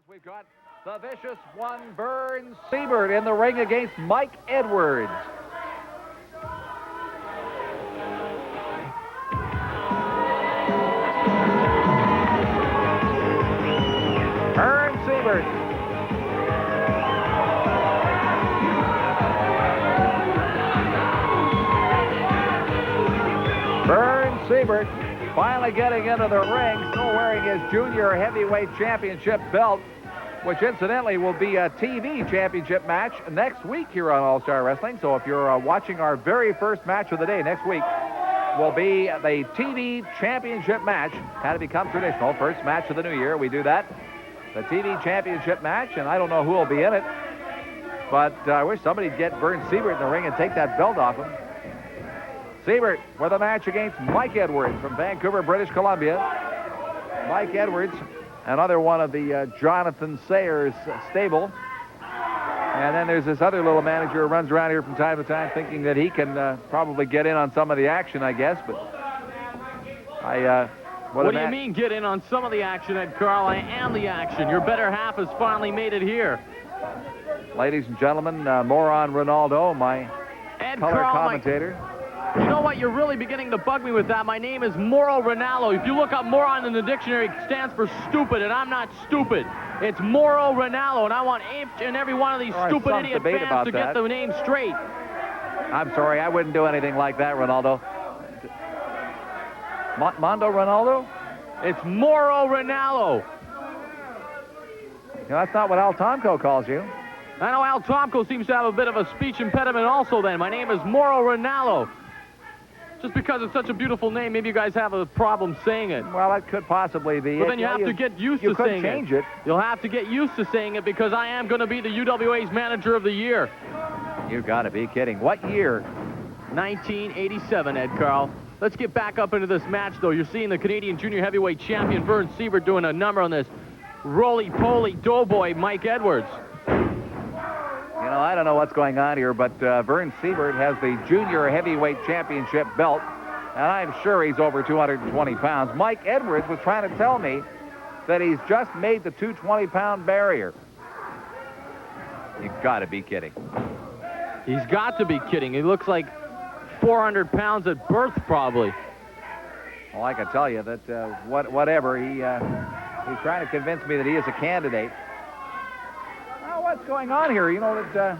We've got the vicious one, Vern Siebert, in the ring against Mike Edwards. Vern Siebert. Vern Siebert finally getting into the ring, still wearing his junior heavyweight championship belt, which incidentally will be a TV championship match next week here on All-Star Wrestling. So if you're watching our very first match of the day next week, will be the TV championship match. Had to become traditional. First match of the new year, we do that. The TV championship match, and I don't know who will be in it, but I wish somebody'd get Vern Siebert in the ring and take that belt off him. Siebert with a match against Mike Edwards from Vancouver, British Columbia. Mike Edwards, another one of the Jonathan Sayers stable. And then there's this other little manager who runs around here from time to time thinking that he can probably get in on some of the action, I guess. But what do you mean get in on some of the action, Ed Carl? I am the action. Your better half has finally made it here. Ladies and gentlemen, Moron Ronaldo, my color commentator. You know what? You're really beginning to bug me with that. My name is Moro Ronaldo. If you look up moron in the dictionary, it stands for stupid, and I'm not stupid. It's Moro Ronaldo, and I want each and every one of these stupid idiot fans to get the name straight. I'm sorry, I wouldn't do anything like that, Ronaldo. Mondo Ronaldo? It's Moro Ronaldo. You know, that's not what Al Tomko calls you. I know Al Tomko seems to have a bit of a speech impediment also then. My name is Moro Ronaldo. Just because it's such a beautiful name, maybe you guys have a problem saying it. Well, that could possibly be. But then you have to get used to saying it. You could change it. You'll have to get used to saying it because I am going to be the UWA's Manager of the Year. You've got to be kidding. What year? 1987, Ed Carl. Let's get back up into this match, though. You're seeing the Canadian Junior Heavyweight Champion, Vern Siebert, doing a number on this roly-poly doughboy, Mike Edwards. You know, I don't know what's going on here, but Vern Siebert has the Junior Heavyweight Championship belt, and I'm sure he's over 220 pounds. Mike Edwards was trying to tell me that he's just made the 220-pound barrier. You've got to be kidding. He's got to be kidding. He looks like 400 pounds at birth, probably. Well, I can tell you that whatever, he's trying to convince me that he is a candidate. What's going on here? You know that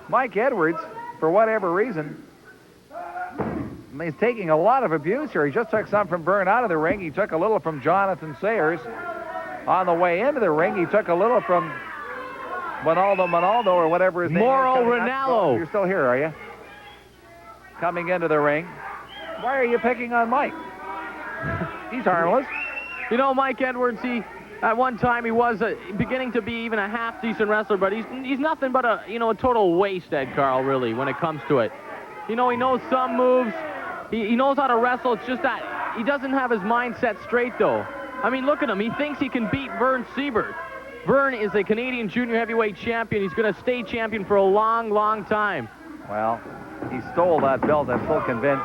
Mike Edwards, for whatever reason, he's taking a lot of abuse here. He just took some from Vern out of the ring. He took a little from Jonathan Sayers. On the way into the ring, he took a little from Ronaldo, or whatever his name is. Moro Ronaldo. You're still here, are you? Coming into the ring. Why are you picking on Mike? He's harmless. You know, Mike Edwards, at one time he was beginning to be even a half-decent wrestler, but he's nothing but a total waste, Ed Carl, really, when it comes to it. You know, he knows some moves. He knows how to wrestle. It's just that he doesn't have his mindset straight, though. I mean, look at him. He thinks he can beat Vern Siebert. Vern is a Canadian Junior Heavyweight Champion. He's going to stay champion for a long, long time. Well, he stole that belt, I'm full convinced.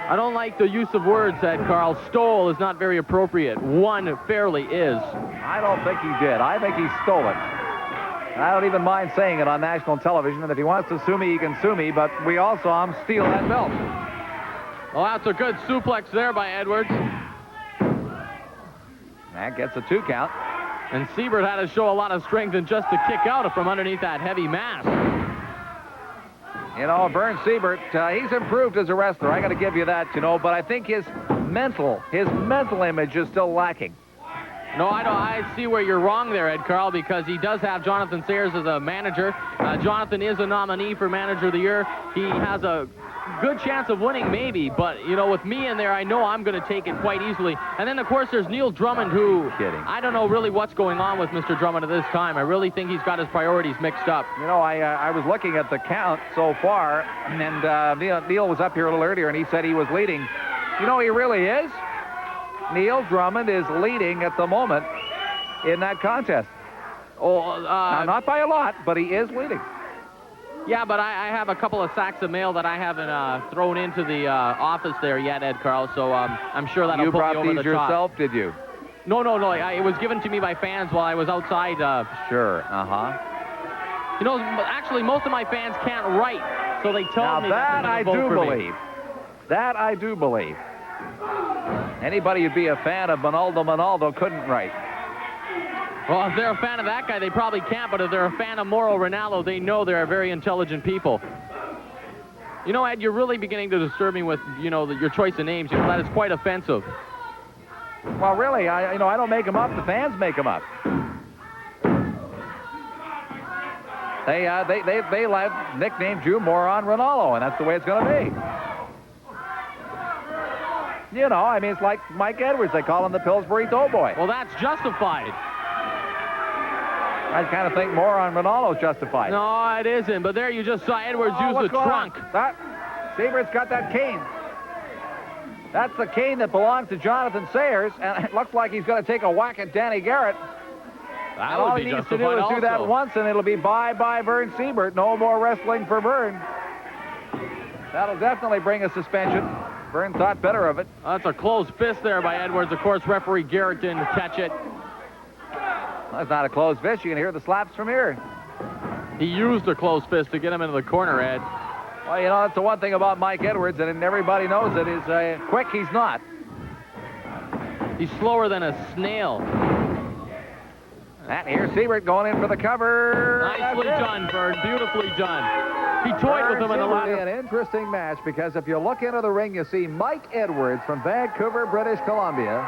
I don't like the use of words, Ed Carl. Stole is not very appropriate. Won fairly is. I don't think he did. I think he stole it. And I don't even mind saying it on national television. And if he wants to sue me, he can sue me. But we all saw him steal that belt. Well, that's a good suplex there by Edwards. That gets a 2 count. And Siebert had to show a lot of strength and just to kick out from underneath that heavy mask. You know, Vern Siebert, he's improved as a wrestler. I got to give you that, but I think his mental image is still lacking. No, I see where you're wrong there, Ed Carl, because he does have Jonathan Sayers as a manager. Jonathan is a nominee for Manager of the Year. He has a good chance of winning, maybe, but, with me in there, I know I'm going to take it quite easily. And then, of course, there's Neil Drummond, who... I don't know really what's going on with Mr. Drummond at this time. I really think he's got his priorities mixed up. You know, I was looking at the count so far, and Neil was up here a little earlier, and he said he was leading. You know, he really is. Neil Drummond is leading at the moment in that contest. Now, not by a lot, but he is leading. Yeah, but I have a couple of sacks of mail that I haven't thrown into the office there yet, Ed Carl, so I'm sure that'll put me over the top. You brought these yourself, did you? No. It was given to me by fans while I was outside. Sure. You know, actually, most of my fans can't write, so they told me that I do believe. That I do believe. Anybody who'd be a fan of Ronaldo couldn't write. Well, if they're a fan of that guy, they probably can't, but if they're a fan of Mauro Ronaldo, they know they're very intelligent people. You know, Ed, you're really beginning to disturb me with, you know, your choice of names. You know, that is quite offensive. Well, really, I don't make them up. The fans make them up. They nicknamed you Moron Ronaldo, and that's the way it's going to be. You know, I mean, it's like Mike Edwards. They call him the Pillsbury Doughboy. Well, that's justified. I kind of think Moron Ronaldo's justified. No, it isn't. But there you just saw Edwards use the trunk. Siebert's got that cane. That's the cane that belongs to Jonathan Sayers, and it looks like he's going to take a whack at Danny Garrett. That all he needs to do is do that once, and it'll be bye-bye Vern Siebert. No more wrestling for Vern. That'll definitely bring a suspension. Vern thought better of it. That's a closed fist there by Edwards. Of course, referee Garret didn't catch it. That's not a closed fist. You can hear the slaps from here. He used a closed fist to get him into the corner, Ed. Well, you know, that's the one thing about Mike Edwards, and everybody knows it, is quick he's not. He's slower than a snail. And here's Siebert going in for the cover. Nicely done, Vern. Beautifully done. He toyed with him in the ladder. An interesting match, because if you look into the ring, you see Mike Edwards from Vancouver, British Columbia,